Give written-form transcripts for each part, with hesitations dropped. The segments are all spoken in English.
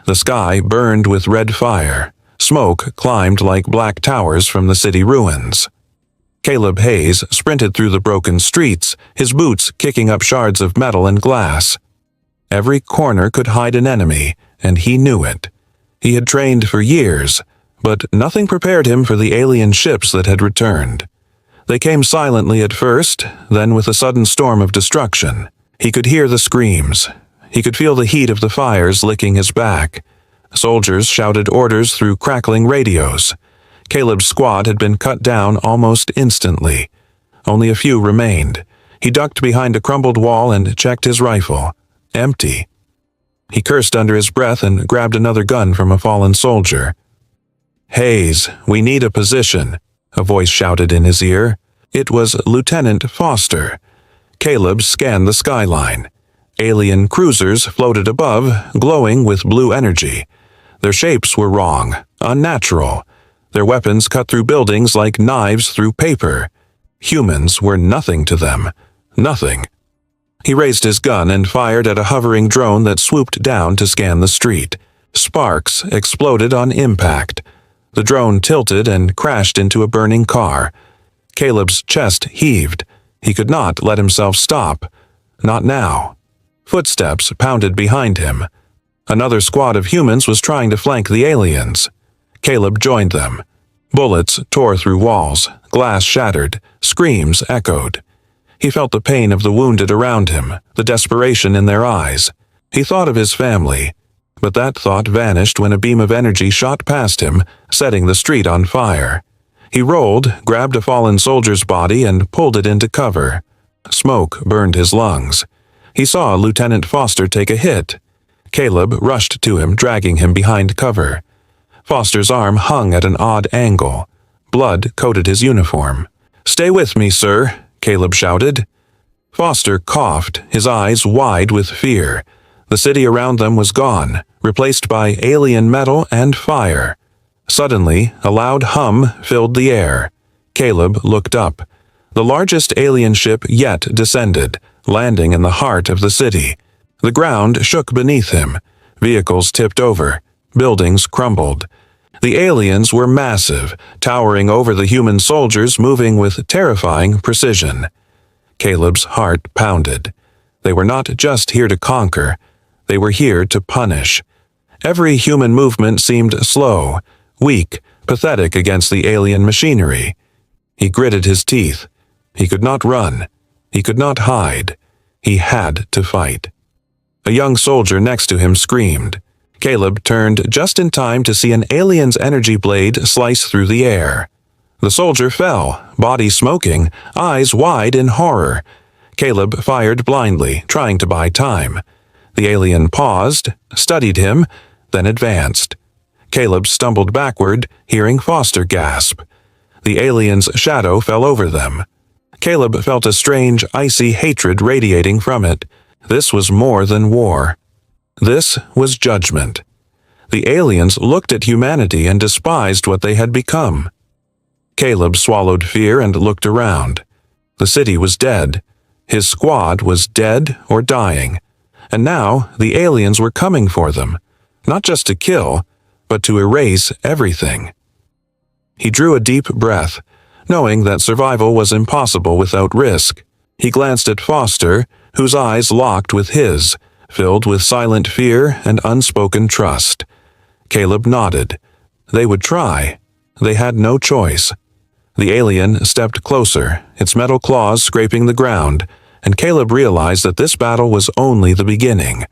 The sky burned with red fire. Smoke climbed like black towers from the city ruins. Caleb Hayes sprinted through the broken streets, his boots kicking up shards of metal and glass. Every corner could hide an enemy, and he knew it. He had trained for years, but nothing prepared him for the alien ships that had returned. They came silently at first, then with a sudden storm of destruction. He could hear the screams. He could feel the heat of the fires licking his back. Soldiers shouted orders through crackling radios. Caleb's squad had been cut down almost instantly. Only a few remained. He ducked behind a crumbled wall and checked his rifle. Empty. He cursed under his breath and grabbed another gun from a fallen soldier. "Hayes, we need a position," a voice shouted in his ear. It was Lieutenant Foster. Caleb scanned the skyline. Alien cruisers floated above, glowing with blue energy. Their shapes were wrong, unnatural. Their weapons cut through buildings like knives through paper. Humans were nothing to them. Nothing. He raised his gun and fired at a hovering drone that swooped down to scan the street. Sparks exploded on impact. The drone tilted and crashed into a burning car. Caleb's chest heaved. He could not let himself stop. Not now. Footsteps pounded behind him. Another squad of humans was trying to flank the aliens. Caleb joined them. Bullets tore through walls, glass shattered, screams echoed. He felt the pain of the wounded around him, the desperation in their eyes. He thought of his family, but that thought vanished when a beam of energy shot past him, setting the street on fire. He rolled, grabbed a fallen soldier's body, and pulled it into cover. Smoke burned his lungs. He saw Lieutenant Foster take a hit. Caleb rushed to him, dragging him behind cover. Foster's arm hung at an odd angle. Blood coated his uniform. "Stay with me, sir," Caleb shouted. Foster coughed, his eyes wide with fear. The city around them was gone, replaced by alien metal and fire. Suddenly, a loud hum filled the air. Caleb looked up. The largest alien ship yet descended, landing in the heart of the city. The ground shook beneath him. Vehicles tipped over. Buildings crumbled. The aliens were massive, towering over the human soldiers, moving with terrifying precision. Caleb's heart pounded. They were not just here to conquer. They were here to punish. Every human movement seemed slow, weak, pathetic against the alien machinery. He gritted his teeth. He could not run. He could not hide. He had to fight. A young soldier next to him screamed. Caleb turned just in time to see an alien's energy blade slice through the air. The soldier fell, body smoking, eyes wide in horror. Caleb fired blindly, trying to buy time. The alien paused, studied him, then advanced. Caleb stumbled backward, hearing Foster gasp. The alien's shadow fell over them. Caleb felt a strange, icy hatred radiating from it. This was more than war. This was judgment. The aliens looked at humanity and despised what they had become. Caleb swallowed fear and looked around. The city was dead. His squad was dead or dying. And now the aliens were coming for them, not just to kill, but to erase everything. He drew a deep breath, knowing that survival was impossible without risk. He glanced at Foster, whose eyes locked with his, filled with silent fear and unspoken trust. Caleb nodded. They would try. They had no choice. The alien stepped closer, its metal claws scraping the ground, and Caleb realized that this battle was only the beginning.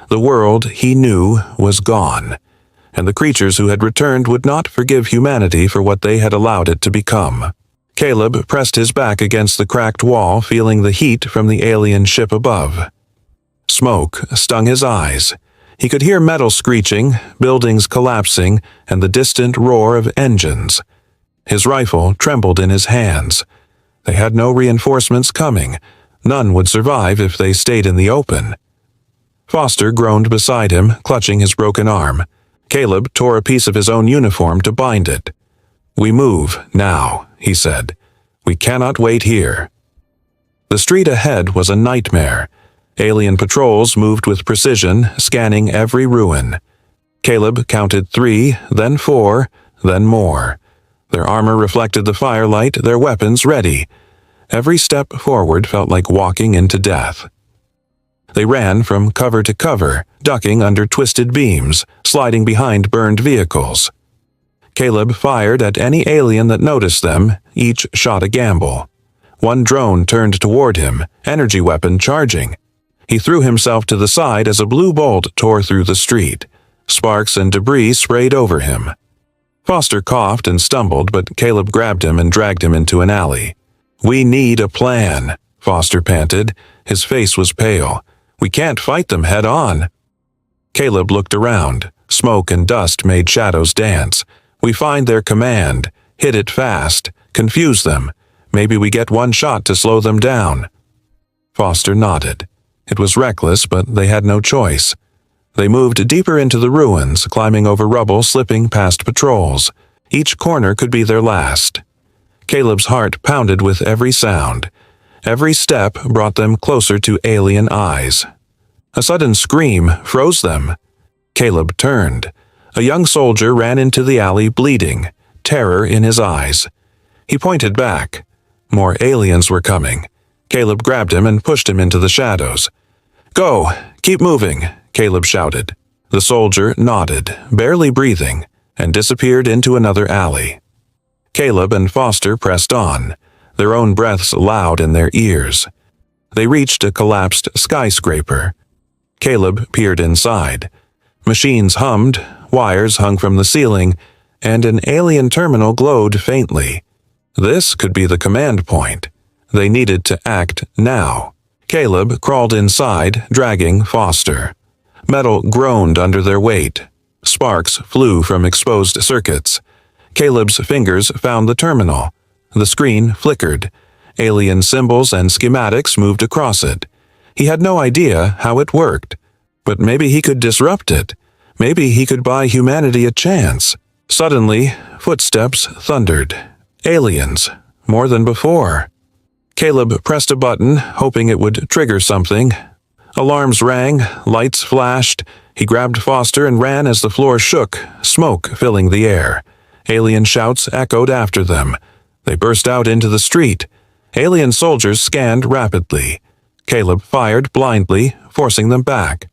The world he knew was gone, and the creatures who had returned would not forgive humanity for what they had allowed it to become. Caleb pressed his back against the cracked wall, feeling the heat from the alien ship above. Smoke stung his eyes. He could hear metal screeching, buildings collapsing, and the distant roar of engines. His rifle trembled in his hands. They had no reinforcements coming. None would survive if they stayed in the open. Foster groaned beside him, clutching his broken arm. Caleb tore a piece of his own uniform to bind it. "We move, now," he said. "We cannot wait here." The street ahead was a nightmare. Alien patrols moved with precision, scanning every ruin. Caleb counted 3, then 4, then more. Their armor reflected the firelight, their weapons ready. Every step forward felt like walking into death. They ran from cover to cover, ducking under twisted beams, sliding behind burned vehicles. Caleb fired at any alien that noticed them, each shot a gamble. One drone turned toward him, energy weapon charging. He threw himself to the side as a blue bolt tore through the street. Sparks and debris sprayed over him. Foster coughed and stumbled, but Caleb grabbed him and dragged him into an alley. "We need a plan," Foster panted. His face was pale. "We can't fight them head on." Caleb looked around. Smoke and dust made shadows dance. "We find their command, hit it fast, confuse them. Maybe we get one shot to slow them down." Foster nodded. It was reckless, but they had no choice. They moved deeper into the ruins, climbing over rubble, slipping past patrols. Each corner could be their last. Caleb's heart pounded with every sound. Every step brought them closer to alien eyes. A sudden scream froze them. Caleb turned. A young soldier ran into the alley bleeding, terror in his eyes. He pointed back. More aliens were coming. Caleb grabbed him and pushed him into the shadows. "Go! Keep moving!" Caleb shouted. The soldier nodded, barely breathing, and disappeared into another alley. Caleb and Foster pressed on, their own breaths loud in their ears. They reached a collapsed skyscraper. Caleb peered inside. Machines hummed, wires hung from the ceiling, and an alien terminal glowed faintly. This could be the command point. They needed to act now. Caleb crawled inside, dragging Foster. Metal groaned under their weight. Sparks flew from exposed circuits. Caleb's fingers found the terminal. The screen flickered. Alien symbols and schematics moved across it. He had no idea how it worked. But maybe he could disrupt it. Maybe he could buy humanity a chance. Suddenly, footsteps thundered. Aliens, more than before. Caleb pressed a button, hoping it would trigger something. Alarms rang, lights flashed. He grabbed Foster and ran as the floor shook, smoke filling the air. Alien shouts echoed after them. They burst out into the street. Alien soldiers scanned rapidly. Caleb fired blindly, forcing them back.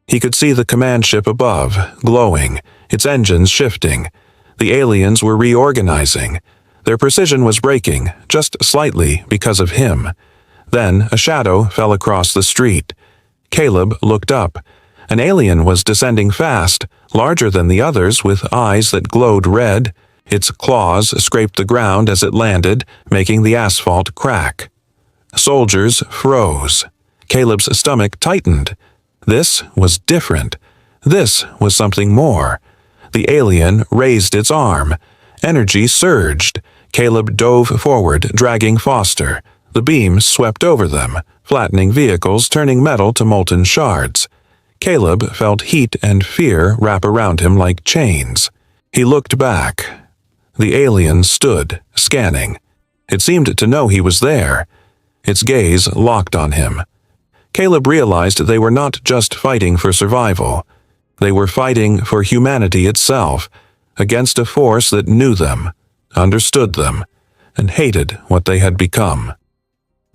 He could see the command ship above, glowing, its engines shifting. The aliens were reorganizing. Their precision was breaking, just slightly because of him. Then a shadow fell across the street. Caleb looked up. An alien was descending fast, larger than the others, with eyes that glowed red. Its claws scraped the ground as it landed, making the asphalt crack. Soldiers froze. Caleb's stomach tightened. This was different. This was something more. The alien raised its arm. Energy surged. Caleb dove forward, dragging Foster. The beam swept over them, flattening vehicles, turning metal to molten shards. Caleb felt heat and fear wrap around him like chains. He looked back. The alien stood, scanning. It seemed to know he was there. Its gaze locked on him. Caleb realized they were not just fighting for survival. They were fighting for humanity itself, against a force that knew them, understood them, and hated what they had become.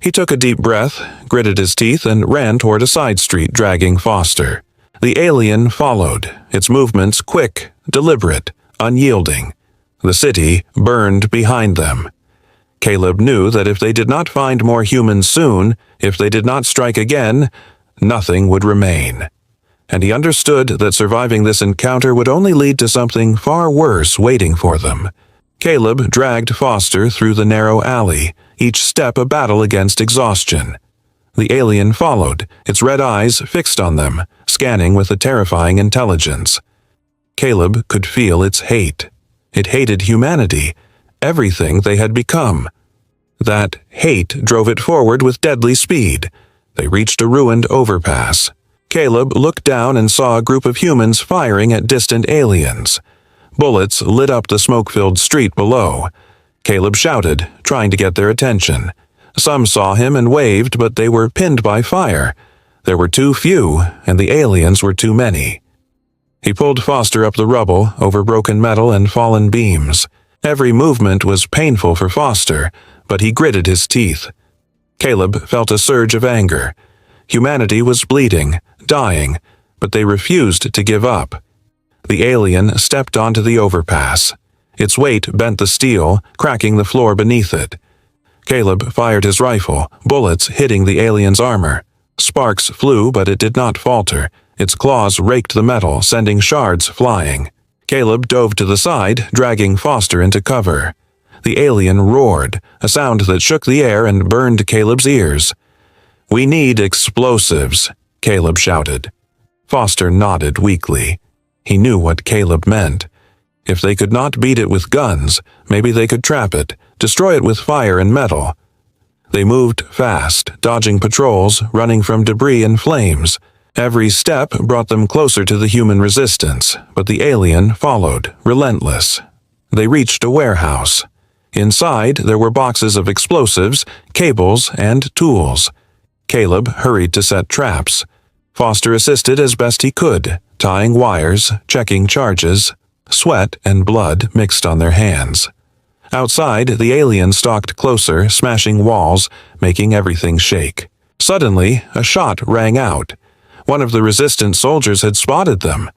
He took a deep breath, gritted his teeth, and ran toward a side street, dragging Foster. The alien followed, its movements quick, deliberate, unyielding. The city burned behind them. Caleb knew that if they did not find more humans soon, if they did not strike again, nothing would remain. And he understood that surviving this encounter would only lead to something far worse waiting for them. Caleb dragged Foster through the narrow alley, each step a battle against exhaustion. The alien followed, its red eyes fixed on them, scanning with a terrifying intelligence. Caleb could feel its hate. It hated humanity, everything they had become. That hate drove it forward with deadly speed. They reached a ruined overpass. Caleb looked down and saw a group of humans firing at distant aliens. Bullets lit up the smoke-filled street below. Caleb shouted, trying to get their attention. Some saw him and waved, but they were pinned by fire. There were too few, and the aliens were too many. He pulled Foster up the rubble, over broken metal and fallen beams. Every movement was painful for Foster, but he gritted his teeth. Caleb felt a surge of anger. Humanity was bleeding, dying, but they refused to give up. The alien stepped onto the overpass. Its weight bent the steel, cracking the floor beneath it. Caleb fired his rifle, bullets hitting the alien's armor. Sparks flew, but it did not falter. Its claws raked the metal, sending shards flying. Caleb dove to the side, dragging Foster into cover. The alien roared, a sound that shook the air and burned Caleb's ears. "We need explosives," Caleb shouted. Foster nodded weakly. He knew what Caleb meant. If they could not beat it with guns, maybe they could trap it, destroy it with fire and metal. They moved fast, dodging patrols, running from debris and flames. Every step brought them closer to the human resistance, but the alien followed, relentless. They reached a warehouse. Inside, there were boxes of explosives, cables, and tools. Caleb hurried to set traps. Foster assisted as best he could, tying wires, checking charges. Sweat and blood mixed on their hands. Outside, the alien stalked closer, smashing walls, making everything shake. Suddenly, a shot rang out. One of the resistant soldiers had spotted them.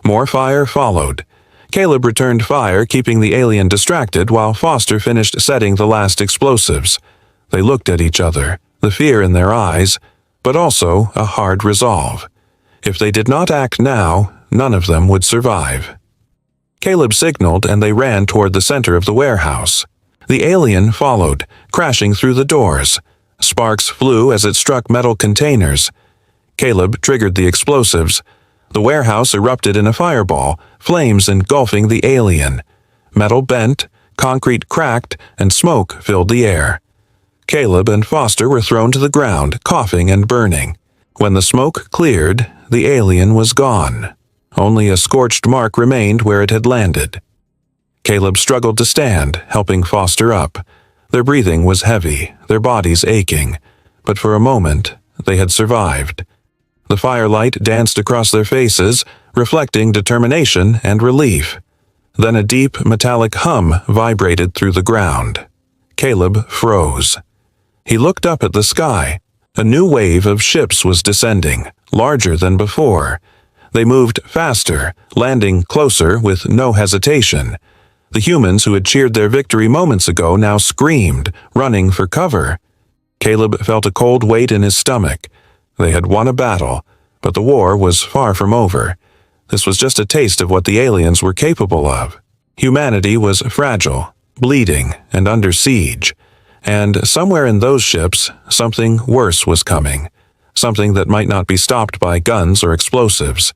More fire followed. Caleb returned fire, keeping the alien distracted while Foster finished setting the last explosives. They looked at each other, the fear in their eyes, but also a hard resolve. If they did not act now, none of them would survive. Caleb signaled and they ran toward the center of the warehouse. The alien followed, crashing through the doors. Sparks flew as it struck metal containers. Caleb triggered the explosives. The warehouse erupted in a fireball, flames engulfing the alien. Metal bent, concrete cracked, and smoke filled the air. Caleb and Foster were thrown to the ground, coughing and burning. When the smoke cleared, the alien was gone. Only a scorched mark remained where it had landed. Caleb struggled to stand, helping Foster up. Their breathing was heavy, their bodies aching, but for a moment they had survived. The firelight danced across their faces, reflecting determination and relief. Then a deep, metallic hum vibrated through the ground. Caleb froze. He looked up at the sky. A new wave of ships was descending, larger than before. They moved faster, landing closer with no hesitation. The humans who had cheered their victory moments ago now screamed, running for cover. Caleb felt a cold weight in his stomach. They had won a battle, but the war was far from over. This was just a taste of what the aliens were capable of. Humanity was fragile, bleeding, and under siege. And somewhere in those ships, something worse was coming. Something that might not be stopped by guns or explosives.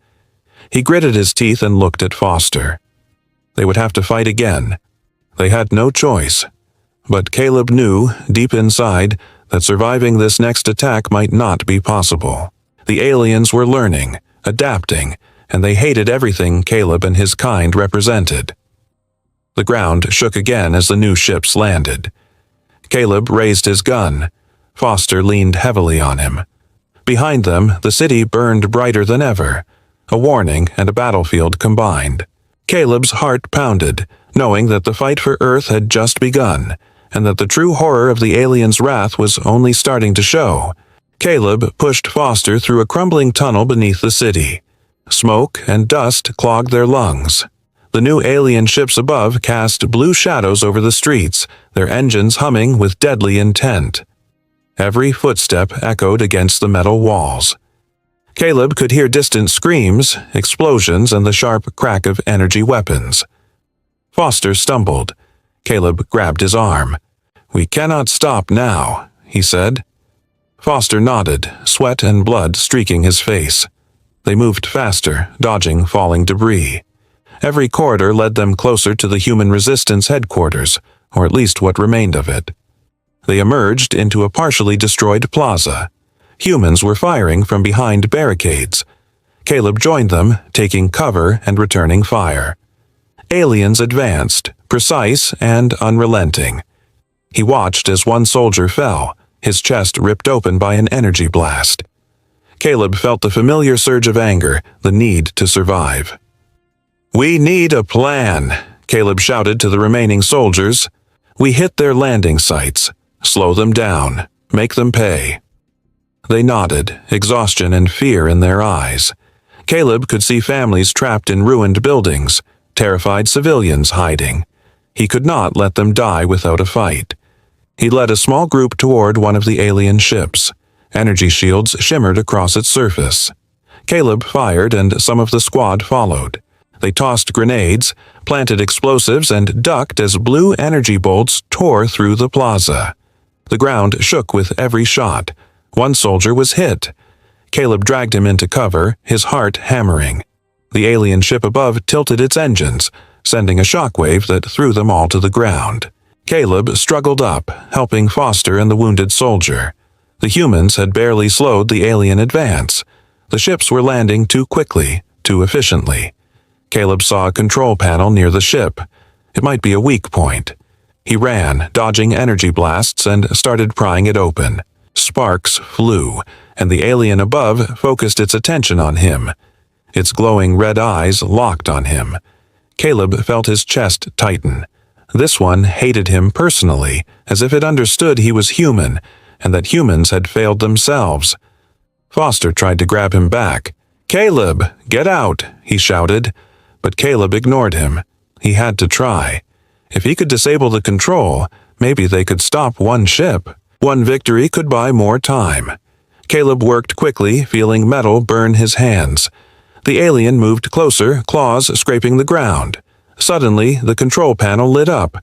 He gritted his teeth and looked at Foster. They would have to fight again. They had no choice. But Caleb knew, deep inside, that surviving this next attack might not be possible. The aliens were learning, adapting, and they hated everything Caleb and his kind represented. The ground shook again as the new ships landed. Caleb raised his gun. Foster leaned heavily on him. Behind them, the city burned brighter than ever. A warning and a battlefield combined. Caleb's heart pounded, knowing that the fight for Earth had just begun, and that the true horror of the aliens' wrath was only starting to show. Caleb pushed Foster through a crumbling tunnel beneath the city. Smoke and dust clogged their lungs. The new alien ships above cast blue shadows over the streets, their engines humming with deadly intent. Every footstep echoed against the metal walls. Caleb could hear distant screams, explosions, and the sharp crack of energy weapons. Foster stumbled. Caleb grabbed his arm. "We cannot stop now," he said. Foster nodded, sweat and blood streaking his face. They moved faster, dodging falling debris. Every corridor led them closer to the human resistance headquarters, or at least what remained of it. They emerged into a partially destroyed plaza. Humans were firing from behind barricades. Caleb joined them, taking cover and returning fire. Aliens advanced, precise and unrelenting. He watched as one soldier fell, his chest ripped open by an energy blast. Caleb felt the familiar surge of anger, the need to survive. "We need a plan," Caleb shouted to the remaining soldiers. "We hit their landing sites. Slow them down. Make them pay." They nodded, exhaustion and fear in their eyes. Caleb could see families trapped in ruined buildings, terrified civilians hiding. He could not let them die without a fight. He led a small group toward one of the alien ships. Energy shields shimmered across its surface. Caleb fired, and some of the squad followed. They tossed grenades, planted explosives, and ducked as blue energy bolts tore through the plaza. The ground shook with every shot. One soldier was hit. Caleb dragged him into cover, his heart hammering. The alien ship above tilted its engines, sending a shockwave that threw them all to the ground. Caleb struggled up, helping Foster and the wounded soldier. The humans had barely slowed the alien advance. The ships were landing too quickly, too efficiently. Caleb saw a control panel near the ship. It might be a weak point. He ran, dodging energy blasts, and started prying it open. Sparks flew, and the alien above focused its attention on him. Its glowing red eyes locked on him. Caleb felt his chest tighten. This one hated him personally, as if it understood he was human, and that humans had failed themselves. Foster tried to grab him back. "Caleb, get out!" he shouted. But Caleb ignored him. He had to try. If he could disable the control, maybe they could stop one ship. One victory could buy more time. Caleb worked quickly, feeling metal burn his hands. The alien moved closer, claws scraping the ground. Suddenly, the control panel lit up.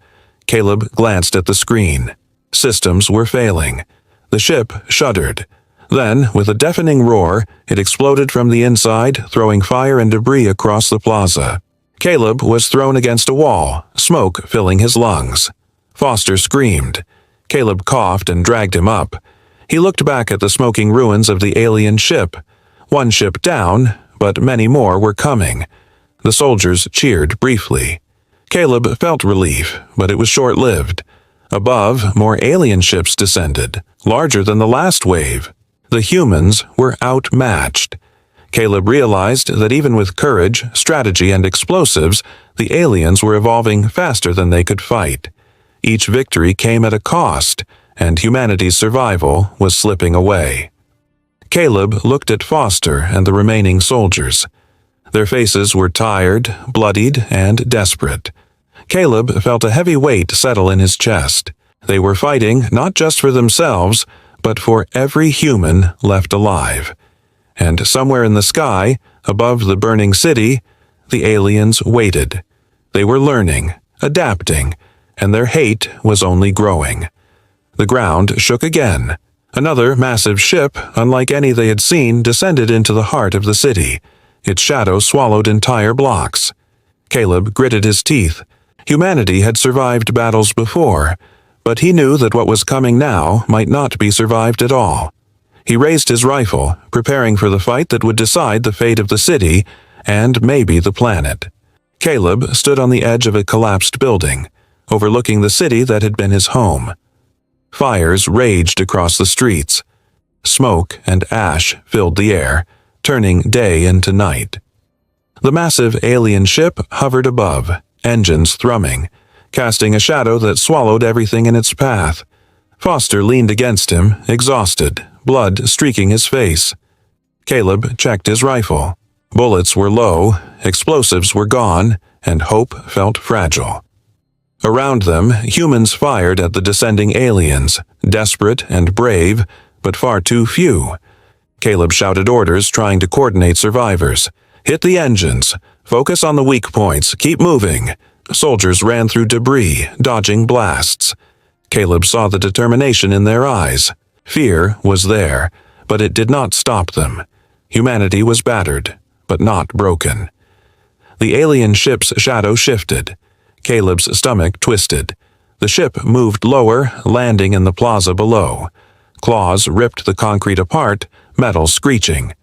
Caleb glanced at the screen. Systems were failing. The ship shuddered. Then, with a deafening roar, it exploded from the inside, throwing fire and debris across the plaza. Caleb was thrown against a wall, smoke filling his lungs. Foster screamed. Caleb coughed and dragged him up. He looked back at the smoking ruins of the alien ship. One ship down, but many more were coming. The soldiers cheered briefly. Caleb felt relief, but it was short-lived. Above, more alien ships descended, larger than the last wave. The humans were outmatched. Caleb realized that even with courage, strategy, and explosives, the aliens were evolving faster than they could fight. Each victory came at a cost, and humanity's survival was slipping away. Caleb looked at Foster and the remaining soldiers. Their faces were tired, bloodied, and desperate. Caleb felt a heavy weight settle in his chest. They were fighting not just for themselves, but for every human left alive. And somewhere in the sky, above the burning city, the aliens waited. They were learning, adapting, and their hate was only growing. The ground shook again. Another massive ship, unlike any they had seen, descended into the heart of the city. Its shadow swallowed entire blocks. Caleb gritted his teeth. Humanity had survived battles before, but he knew that what was coming now might not be survived at all. He raised his rifle, preparing for the fight that would decide the fate of the city and maybe the planet. Caleb stood on the edge of a collapsed building, overlooking the city that had been his home. Fires raged across the streets. Smoke and ash filled the air, turning day into night. The massive alien ship hovered above, engines thrumming, casting a shadow that swallowed everything in its path. Foster leaned against him, exhausted, blood streaking his face. Caleb checked his rifle. Bullets were low, explosives were gone, and hope felt fragile. Around them, humans fired at the descending aliens, desperate and brave, but far too few. Caleb shouted orders, trying to coordinate survivors. "Hit the engines. Focus on the weak points. Keep moving." Soldiers ran through debris, dodging blasts. Caleb saw the determination in their eyes. Fear was there, but it did not stop them. Humanity was battered, but not broken. The alien ship's shadow shifted. Caleb's stomach twisted. The ship moved lower, landing in the plaza below. Claws ripped the concrete apart, metal screeching.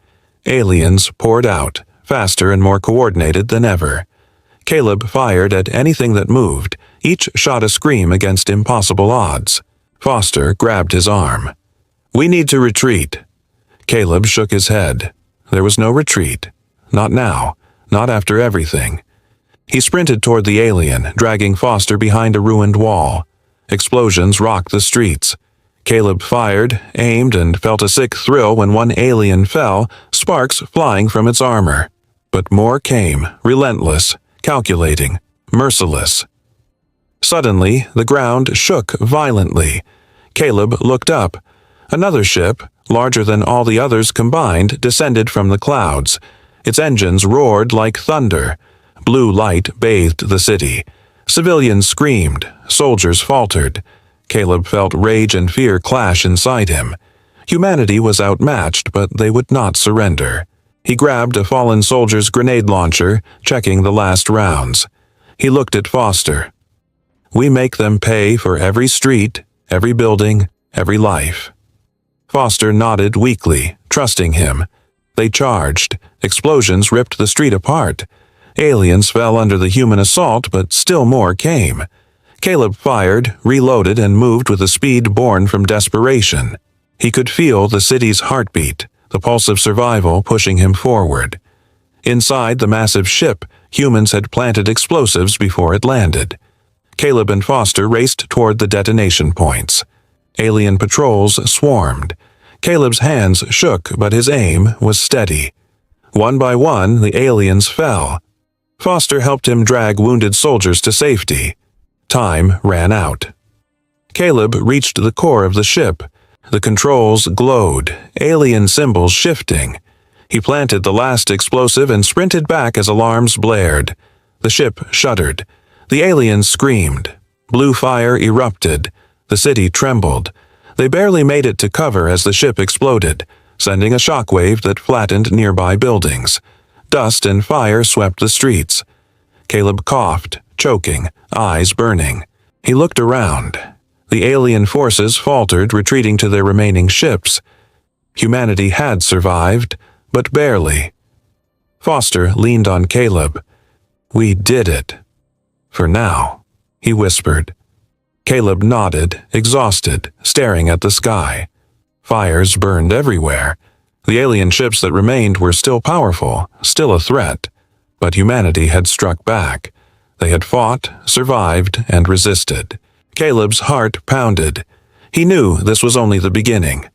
Aliens poured out, faster and more coordinated than ever. Caleb fired at anything that moved, each shot a scream against impossible odds. Foster grabbed his arm. "We need to retreat." Caleb shook his head. There was no retreat. Not now. Not after everything. He sprinted toward the alien, dragging Foster behind a ruined wall. Explosions rocked the streets. Caleb fired, aimed, and felt a sick thrill when one alien fell, sparks flying from its armor. But more came, relentless, calculating, merciless. Suddenly, the ground shook violently. Caleb looked up. Another ship, larger than all the others combined, descended from the clouds. Its engines roared like thunder. Blue light bathed the city. Civilians screamed. Soldiers faltered. Caleb felt rage and fear clash inside him. Humanity was outmatched, but they would not surrender. He grabbed a fallen soldier's grenade launcher, checking the last rounds. He looked at Foster. "We make them pay for every street, every building, every life." Foster nodded weakly, trusting him. They charged. Explosions ripped the street apart. Aliens fell under the human assault, but still more came. Caleb fired, reloaded, and moved with a speed born from desperation. He could feel the city's heartbeat, the pulse of survival pushing him forward. Inside the massive ship, humans had planted explosives before it landed. Caleb and Foster raced toward the detonation points. Alien patrols swarmed. Caleb's hands shook, but his aim was steady. One by one, the aliens fell. Foster helped him drag wounded soldiers to safety. Time ran out. Caleb reached the core of the ship. The controls glowed, alien symbols shifting. He planted the last explosive and sprinted back as alarms blared. The ship shuddered. The aliens screamed. Blue fire erupted. The city trembled. They barely made it to cover as the ship exploded, sending a shockwave that flattened nearby buildings. Dust and fire swept the streets. Caleb coughed, choking, eyes burning. He looked around. The alien forces faltered, retreating to their remaining ships. Humanity had survived, but barely. Foster leaned on Caleb. "We did it. For now," he whispered. Caleb nodded, exhausted, staring at the sky. Fires burned everywhere. The alien ships that remained were still powerful, still a threat. But humanity had struck back. They had fought, survived, and resisted. Caleb's heart pounded. He knew this was only the beginning.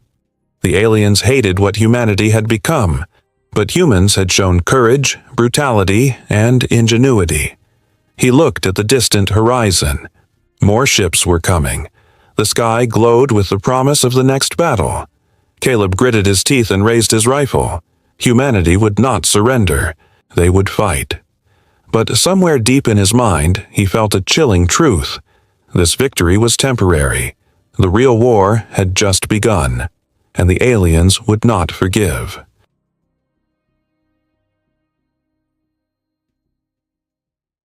The aliens hated what humanity had become, but humans had shown courage, brutality, and ingenuity. He looked at the distant horizon. More ships were coming. The sky glowed with the promise of the next battle. Caleb gritted his teeth and raised his rifle. Humanity would not surrender. They would fight. But somewhere deep in his mind, he felt a chilling truth. This victory was temporary. The real war had just begun, and the aliens would not forgive.